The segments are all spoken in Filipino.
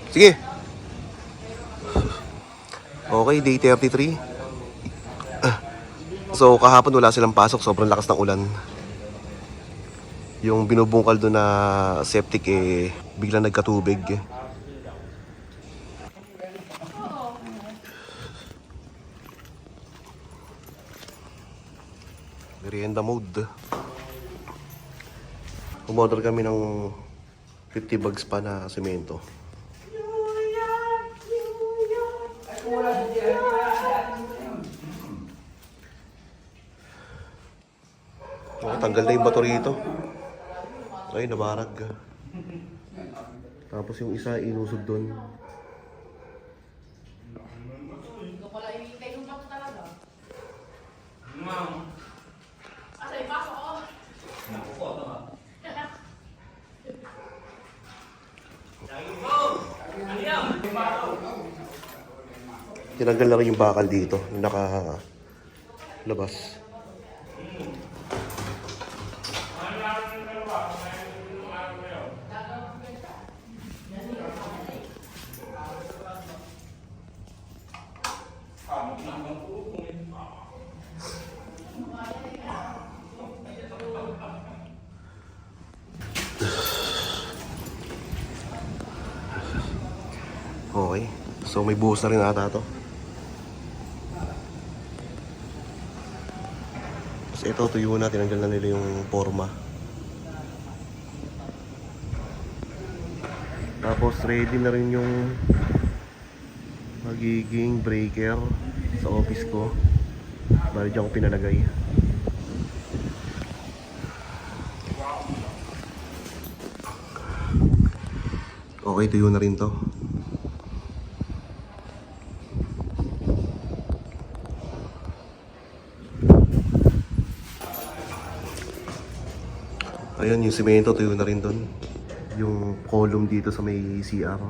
Sige. Okay, day 33. So, kahapon wala silang pasok. Sobrang lakas ng ulan. Yung binubungkal doon na septic biglang nagkatubig. Merienda mode. Umorder kami ng 50 bags pa na semento. Oh, tanggal na yung bato rito. Ay, nabarag. Tapos yung isa inusog doon. Ikaw pala inintay yung bato talaga. Asa ipasok ko? Tinanggal na rin yung bakal dito. Yung naka-labas. Okay. So may buhos na rin ata to. Tapos ito, tuyo na. Tinanggal na nila yung forma. Tapos ready na rin yung magiging breaker sa office ko. Bali dyan ko pinalagay. Okay, tuyo na rin to. Ayan, yung simento, tuyo na rin doon. Yung column dito sa may CR.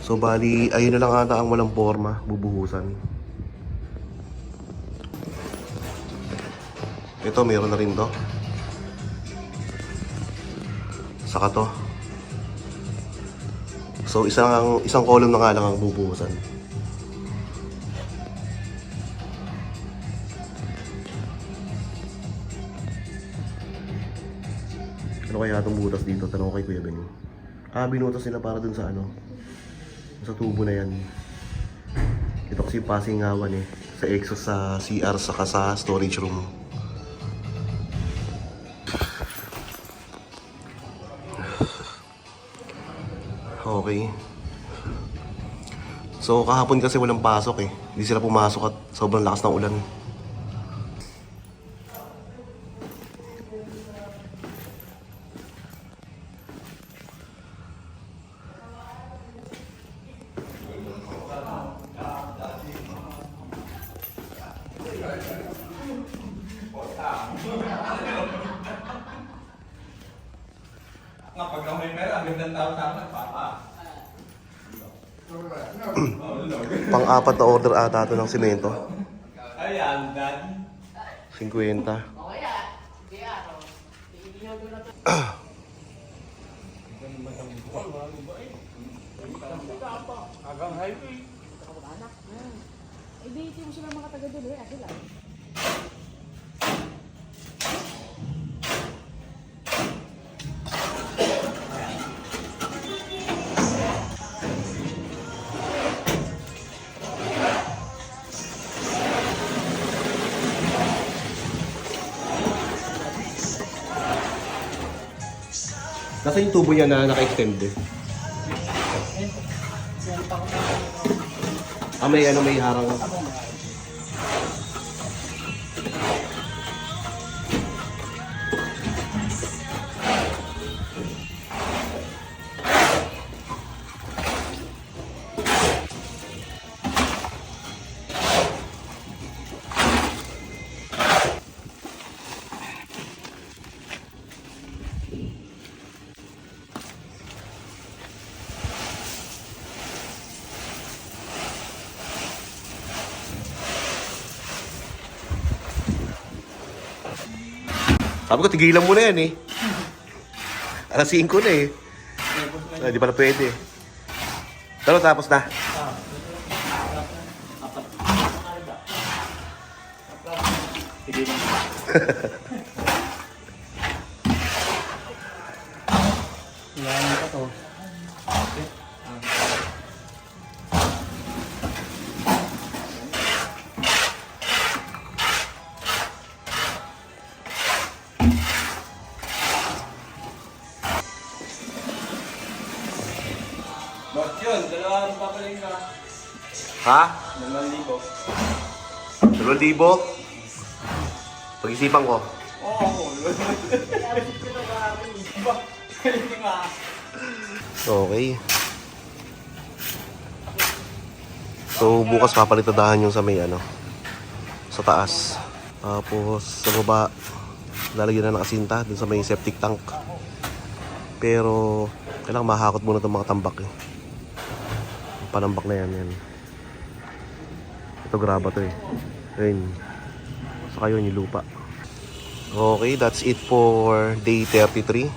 So, bali, ayun na lang ata ang walang forma, bubuhusan. Ito, meron na rin to. Saka to. So, isang column na nga lang ang bubuhusan. Ano kaya itong butas dito? Tanong ko kay Kuya Benny. Binutas nila para dun sa sa tubo na yan. Ito kasi pasingawan sa exhaust sa CR saka sa storage room. Okay. So kahapon kasi walang pasok Hindi sila pumasok at sobrang lakas ng ulan. Pag may pera, gandang tao-tao papa. Pang-apat na order ata ito ng simento. Ayan, daddy. 50. Okay ah. Sige ah. Iiyaw doon na to. Agang highway. Anak. Hindi mo sila mga taga doon sila. Nasa yung tubo niya na naka-extend may harang. Sabi ko, tigilan mo na yan Alas 5 na eh. Di pala pwede. Pero tapos na. Sige na. Yan pa to. Bak yun, 2 papaling ka. Ha? 2,000. 2,000? Pag-isipan ko. Oo, Okay. So, bukas papalitadahan yung sa may ano, sa taas. Tapos, sa baba, lalagyan na ng asinta dun sa may septic tank. Pero, kailangan mahakot muna itong mga tambak eh. Panambak na yan. Ito graba to eh. Ayun. Saka yun yung lupa. Okay, that's it for day 33.